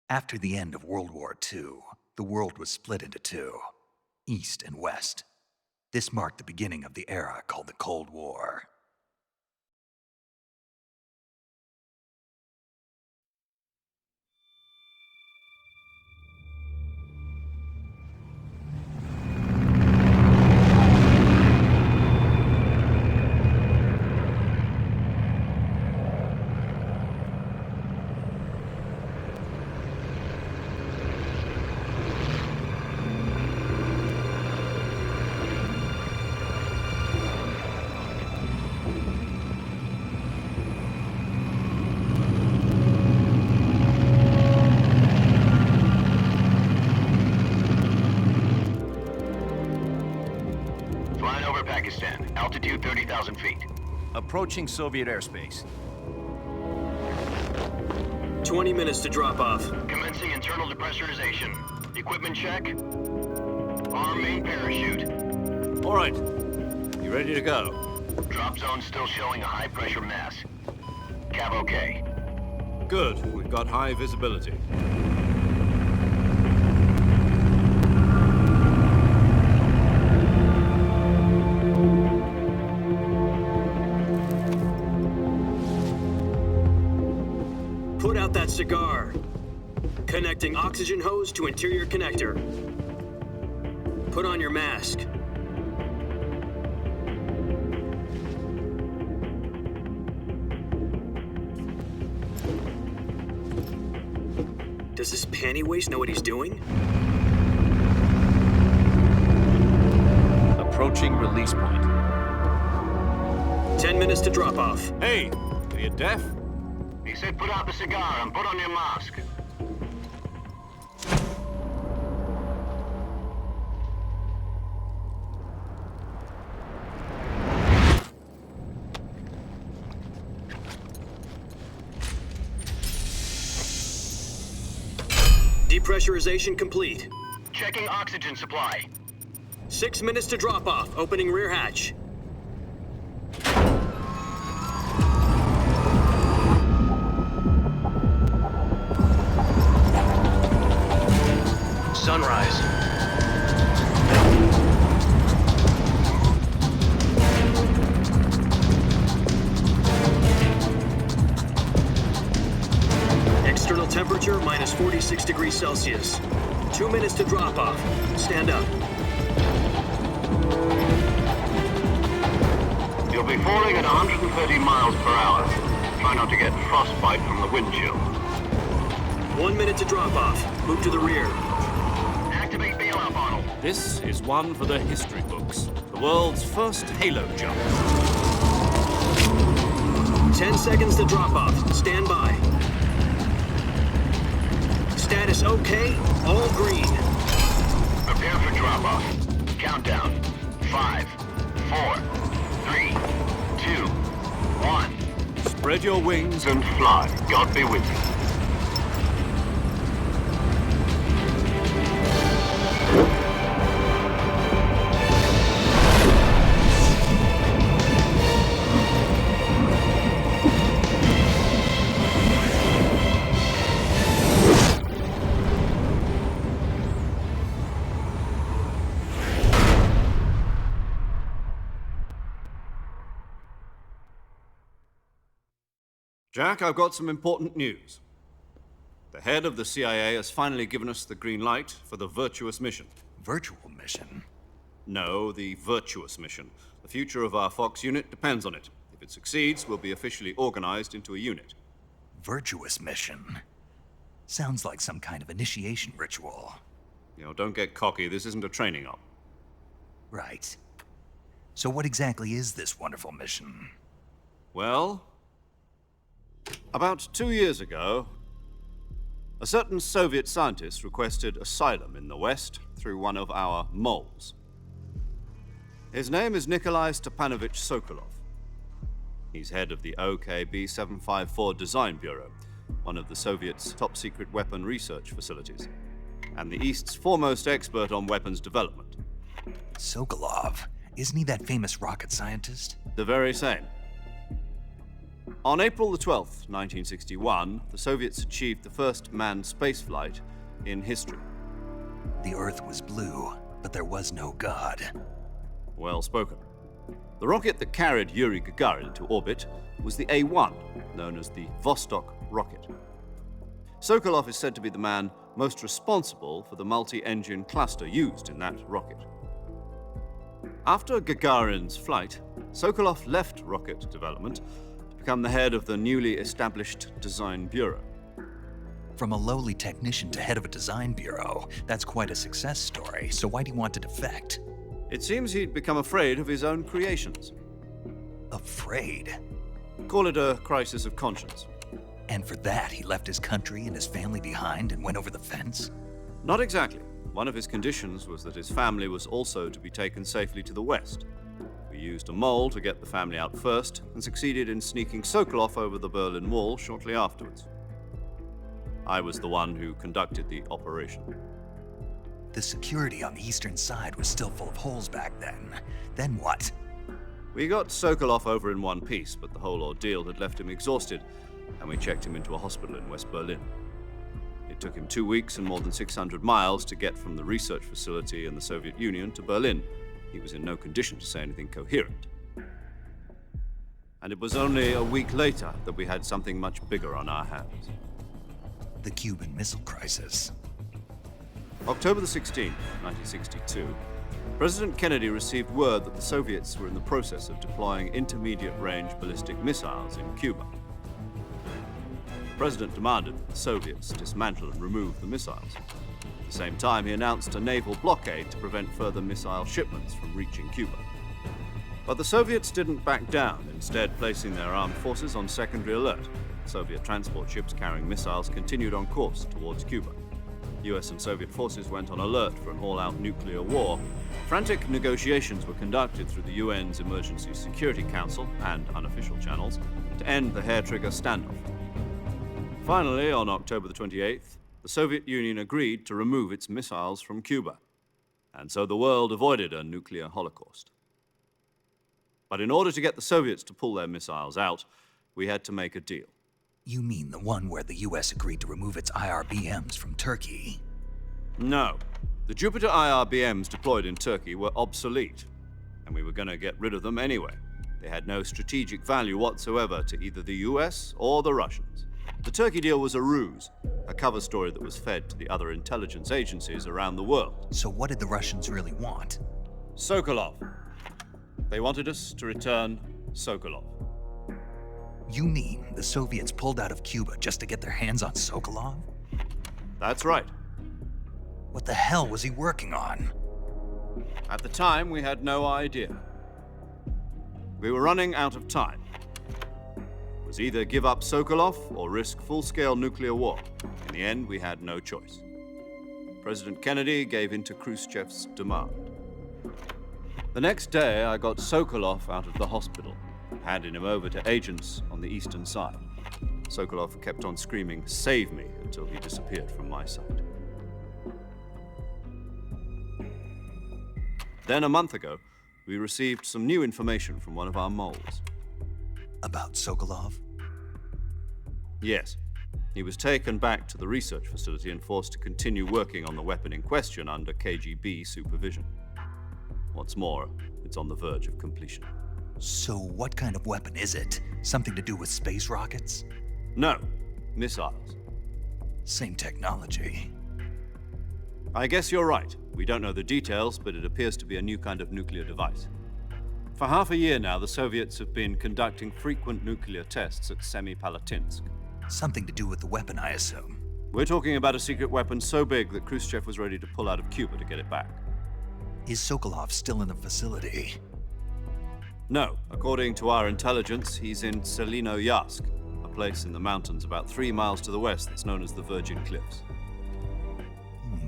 After the end of World War II, the world was split into two, East and West. This marked the beginning of the era called the Cold War. Altitude 30,000 feet. Approaching Soviet airspace. 20 minutes to drop off. Commencing internal depressurization. Equipment check. Arm main parachute. All right. You ready to go? Drop zone still showing a high pressure mass. Cav okay. Good. We've got high visibility. Put out that cigar. Connecting oxygen hose to interior connector. Put on your mask. Does this panty waste know what he's doing? Approaching release point. 10 minutes to drop off. Hey, are you deaf? He said put out the cigar and put on your mask. Depressurization complete. Checking oxygen supply. 6 minutes to drop off. Opening rear hatch. Sunrise. External temperature minus 46 degrees Celsius. 2 minutes to drop off. Stand up. You'll be falling at 130 miles per hour. Try not to get frostbite from the wind chill. 1 minute to drop off. Move to the rear. Activate bailout bottle. This is one for the history books. The world's first halo jump. 10 seconds to drop off. Stand by. Status okay. All green. Prepare for drop off. Countdown. 5, 4, 3, 2, 1. Spread your wings And fly. God be with you. Jack, I've got some important news. The head of the CIA has finally given us the green light for the Virtuous Mission. Virtual Mission? No, the Virtuous Mission. The future of our Fox unit depends on it. If it succeeds, we'll be officially organized into a unit. Virtuous Mission? Sounds like some kind of initiation ritual. You know, don't get cocky. This isn't a training op. Right. So what exactly is this wonderful mission? Well, about 2 years ago, a certain Soviet scientist requested asylum in the West through one of our moles. His name is Nikolai Sokolov. He's head of the OKB-754 Design Bureau, one of the Soviets' top-secret weapon research facilities, and the East's foremost expert on weapons development. Sokolov? Isn't he that famous rocket scientist? The very same. On April the 12th, 1961, the Soviets achieved the first manned spaceflight in history. The Earth was blue, but there was no God. Well spoken. The rocket that carried Yuri Gagarin into orbit was the A-1, known as the Vostok rocket. Sokolov is said to be the man most responsible for the multi-engine cluster used in that rocket. After Gagarin's flight, Sokolov left rocket development to become the head of the newly established Design Bureau. From a lowly technician to head of a design bureau, that's quite a success story, so why'd he want to defect? It seems he'd become afraid of his own creations. Afraid? Call it a crisis of conscience. And for that, he left his country and his family behind and went over the fence? Not exactly. One of his conditions was that his family was also to be taken safely to the west. We used a mole to get the family out first and succeeded in sneaking Sokolov over the Berlin Wall shortly afterwards. I was the one who conducted the operation. The security on the eastern side was still full of holes back then. Then what? We got Sokolov over in one piece, but the whole ordeal had left him exhausted, and we checked him into a hospital in West Berlin. It took him 2 weeks and more than 600 miles to get from the research facility in the Soviet Union to Berlin. He was in no condition to say anything coherent. And it was only a week later that we had something much bigger on our hands. The Cuban Missile Crisis. October the 16th, 1962, President Kennedy received word that the Soviets were in the process of deploying intermediate-range ballistic missiles in Cuba. The President demanded that the Soviets dismantle and remove the missiles. At the same time, he announced a naval blockade to prevent further missile shipments from reaching Cuba. But the Soviets didn't back down, instead placing their armed forces on secondary alert. Soviet transport ships carrying missiles continued on course towards Cuba. US and Soviet forces went on alert for an all-out nuclear war. Frantic negotiations were conducted through the UN's Emergency Security Council and unofficial channels to end the hair-trigger standoff. Finally, on October the 28th, the Soviet Union agreed to remove its missiles from Cuba, and so the world avoided a nuclear holocaust. But in order to get the Soviets to pull their missiles out, we had to make a deal. You mean the one where the US agreed to remove its IRBMs from Turkey? No. The Jupiter IRBMs deployed in Turkey were obsolete, and we were going to get rid of them anyway. They had no strategic value whatsoever to either the US or the Russians. The Turkey deal was a ruse, a cover story that was fed to the other intelligence agencies around the world. So what did the Russians really want? Sokolov. They wanted us to return Sokolov. You mean the Soviets pulled out of Cuba just to get their hands on Sokolov? That's right. What the hell was he working on? At the time, we had no idea. We were running out of time. It was either give up Sokolov or risk full-scale nuclear war. In the end, we had no choice. President Kennedy gave in to Khrushchev's demand. The next day, I got Sokolov out of the hospital, handing him over to agents on the eastern side. Sokolov kept on screaming, "Save me," until he disappeared from my sight. Then, a month ago, we received some new information from one of our moles. About Sokolov? Yes. He was taken back to the research facility and forced to continue working on the weapon in question under KGB supervision. What's more, it's on the verge of completion. So what kind of weapon is it? Something to do with space rockets? No, missiles. Same technology. I guess you're right. We don't know the details, but it appears to be a new kind of nuclear device. For half a year now, the Soviets have been conducting frequent nuclear tests at Semipalatinsk. Something to do with the weapon, I assume. We're talking about a secret weapon so big that Khrushchev was ready to pull out of Cuba to get it back. Is Sokolov still in the facility? No. According to our intelligence, he's in Selinoyarsk, a place in the mountains about 3 miles to the west that's known as the Virgin Cliffs.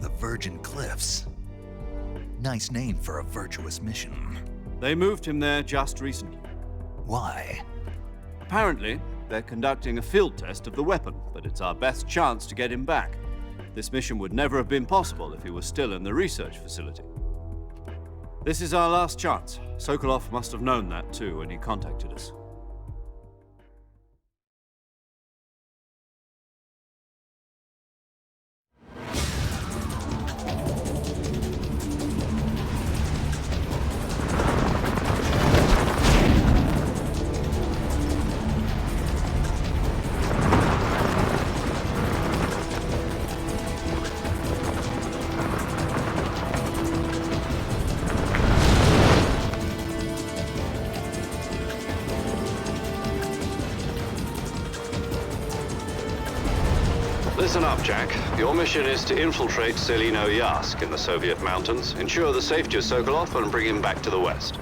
The Virgin Cliffs. Nice name for a virtuous mission. They moved him there just recently. Why? Apparently, they're conducting a field test of the weapon, but it's our best chance to get him back. This mission would never have been possible if he was still in the research facility. This is our last chance. Sokolov must have known that too when he contacted us. Listen up, Jack. Your mission is to infiltrate Selino Yask in the Soviet mountains, ensure the safety of Sokolov, and bring him back to the West.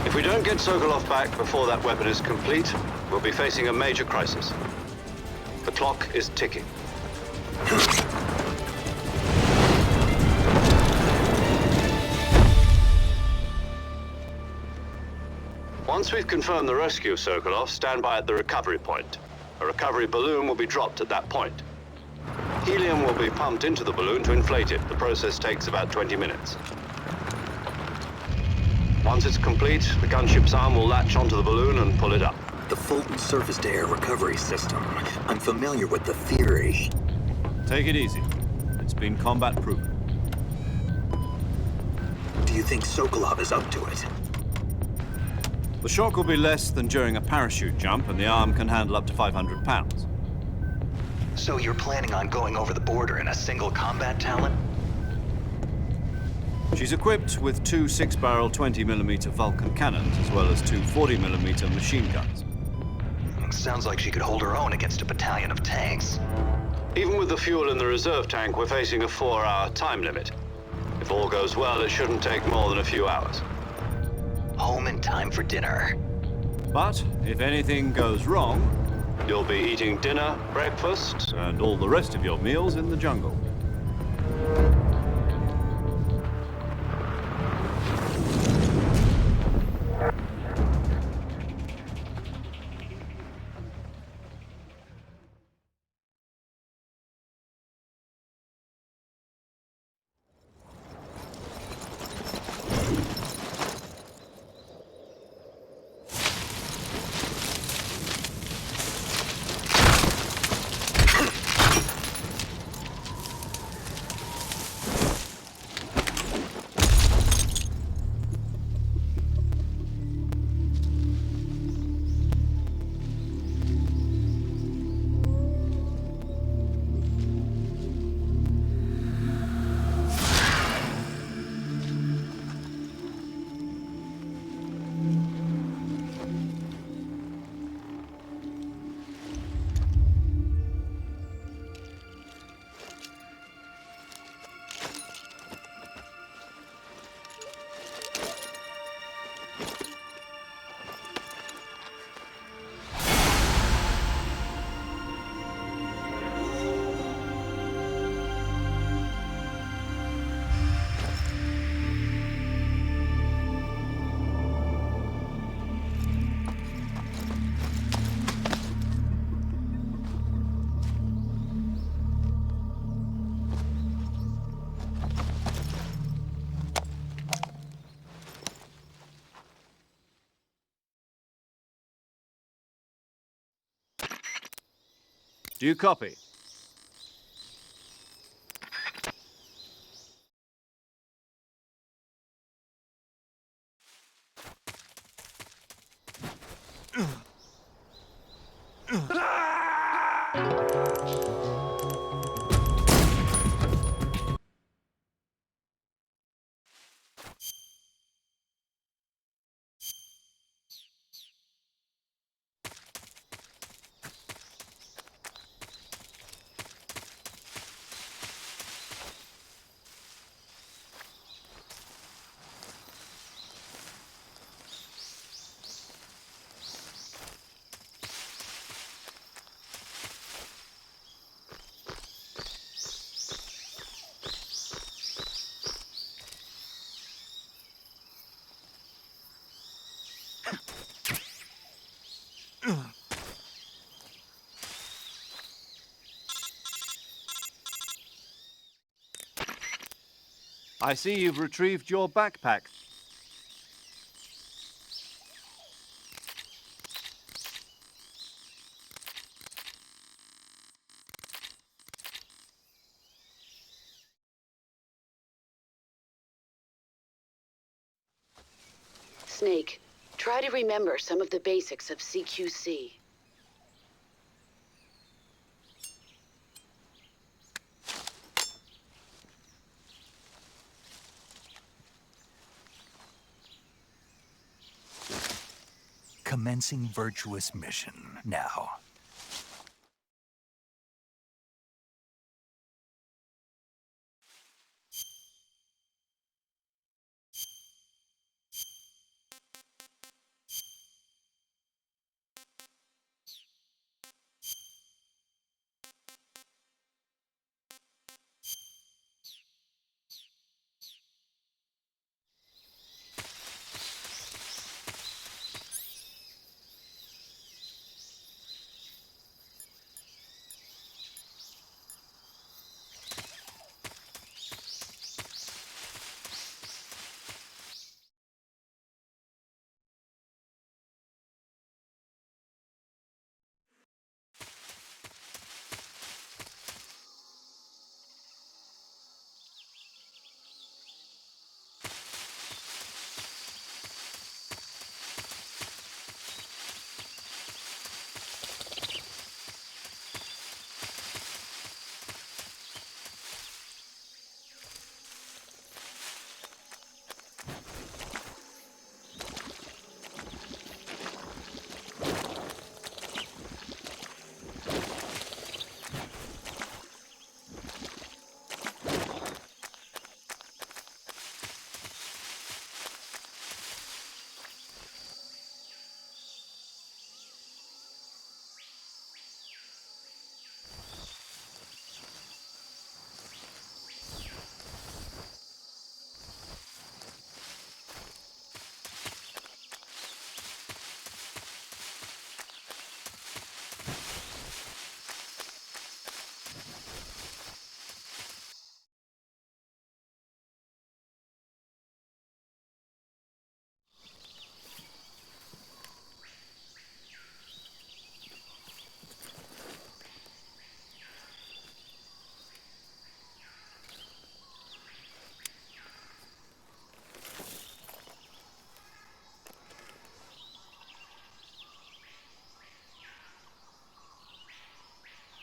If we don't get Sokolov back before that weapon is complete, we'll be facing a major crisis. The clock is ticking. Once we've confirmed the rescue of Sokolov, stand by at the recovery point. A recovery balloon will be dropped at that point. Helium will be pumped into the balloon to inflate it. The process takes about 20 minutes. Once it's complete, the gunship's arm will latch onto the balloon and pull it up. The Fulton surface-to-air recovery system. I'm familiar with the theory. Take it easy. It's been combat-proven. Do you think Sokolov is up to it? The shock will be less than during a parachute jump, and the arm can handle up to 500 pounds. So you're planning on going over the border in a single combat talent? She's equipped with two 6-barrel 20mm Vulcan cannons, as well as two 40mm machine guns. Sounds like she could hold her own against a battalion of tanks. Even with the fuel in the reserve tank, we're facing a 4-hour time limit. If all goes well, it shouldn't take more than a few hours. Home in time for dinner. But if anything goes wrong, you'll be eating dinner, breakfast, and all the rest of your meals in the jungle. Do you copy? I see you've retrieved your backpack. Snake, try to remember some of the basics of CQC. Commencing Virtuous Mission now.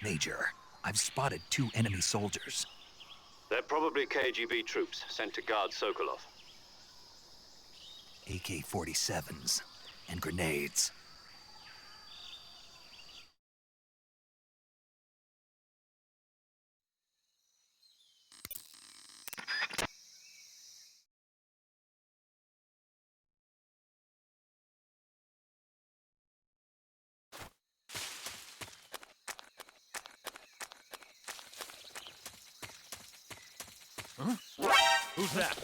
Major, I've spotted 2 enemy soldiers. They're probably KGB troops sent to guard Sokolov. AK-47s and grenades. Who's that?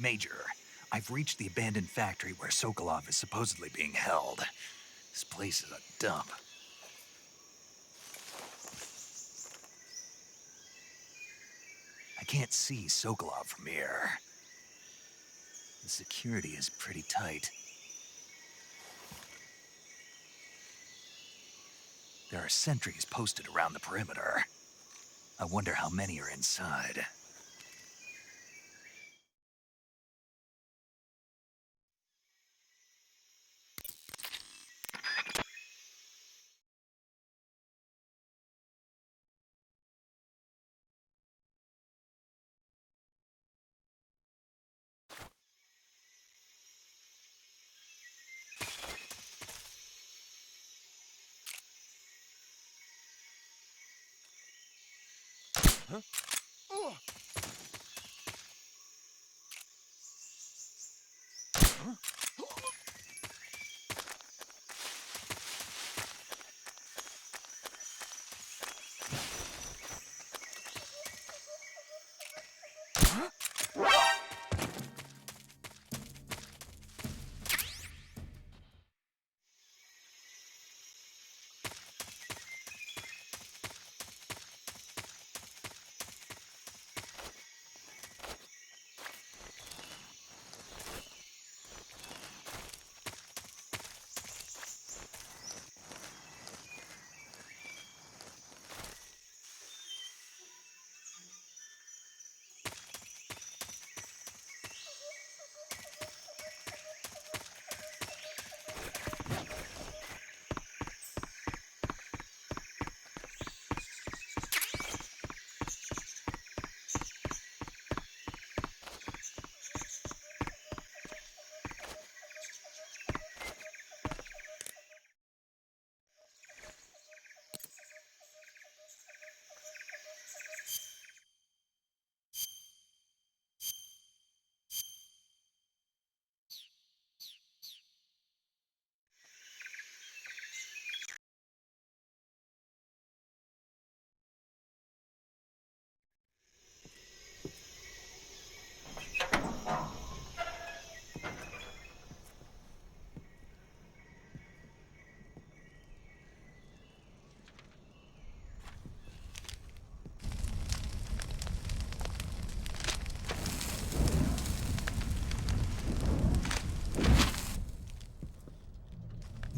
Major, I've reached the abandoned factory where Sokolov is supposedly being held. This place is a dump. I can't see Sokolov from here. The security is pretty tight. There are sentries posted around the perimeter. I wonder how many are inside.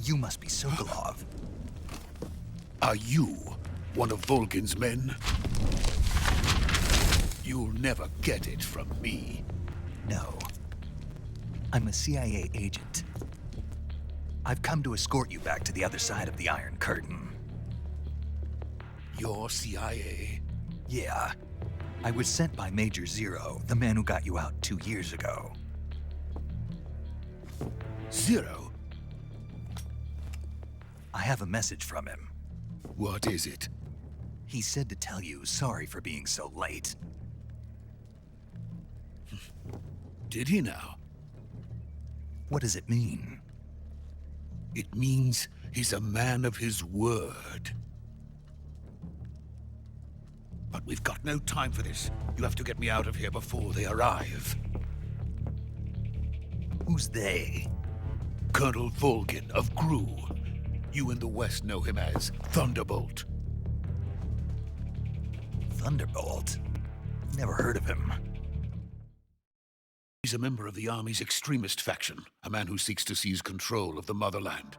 You must be Sokolov. Are you one of Volgin's men? You'll never get it from me. No. I'm a CIA agent. I've come to escort you back to the other side of the Iron Curtain. You're CIA? Yeah. I was sent by Major Zero, the man who got you out 2 years ago. Zero? I have a message from him. What is it? He said to tell you sorry for being so late. Did he now? What does it mean? It means he's a man of his word. But we've got no time for this. You have to get me out of here before they arrive. Who's they? Colonel Volgin of Gru. You in the West know him as Thunderbolt. Thunderbolt? Never heard of him. He's a member of the Army's extremist faction, a man who seeks to seize control of the motherland.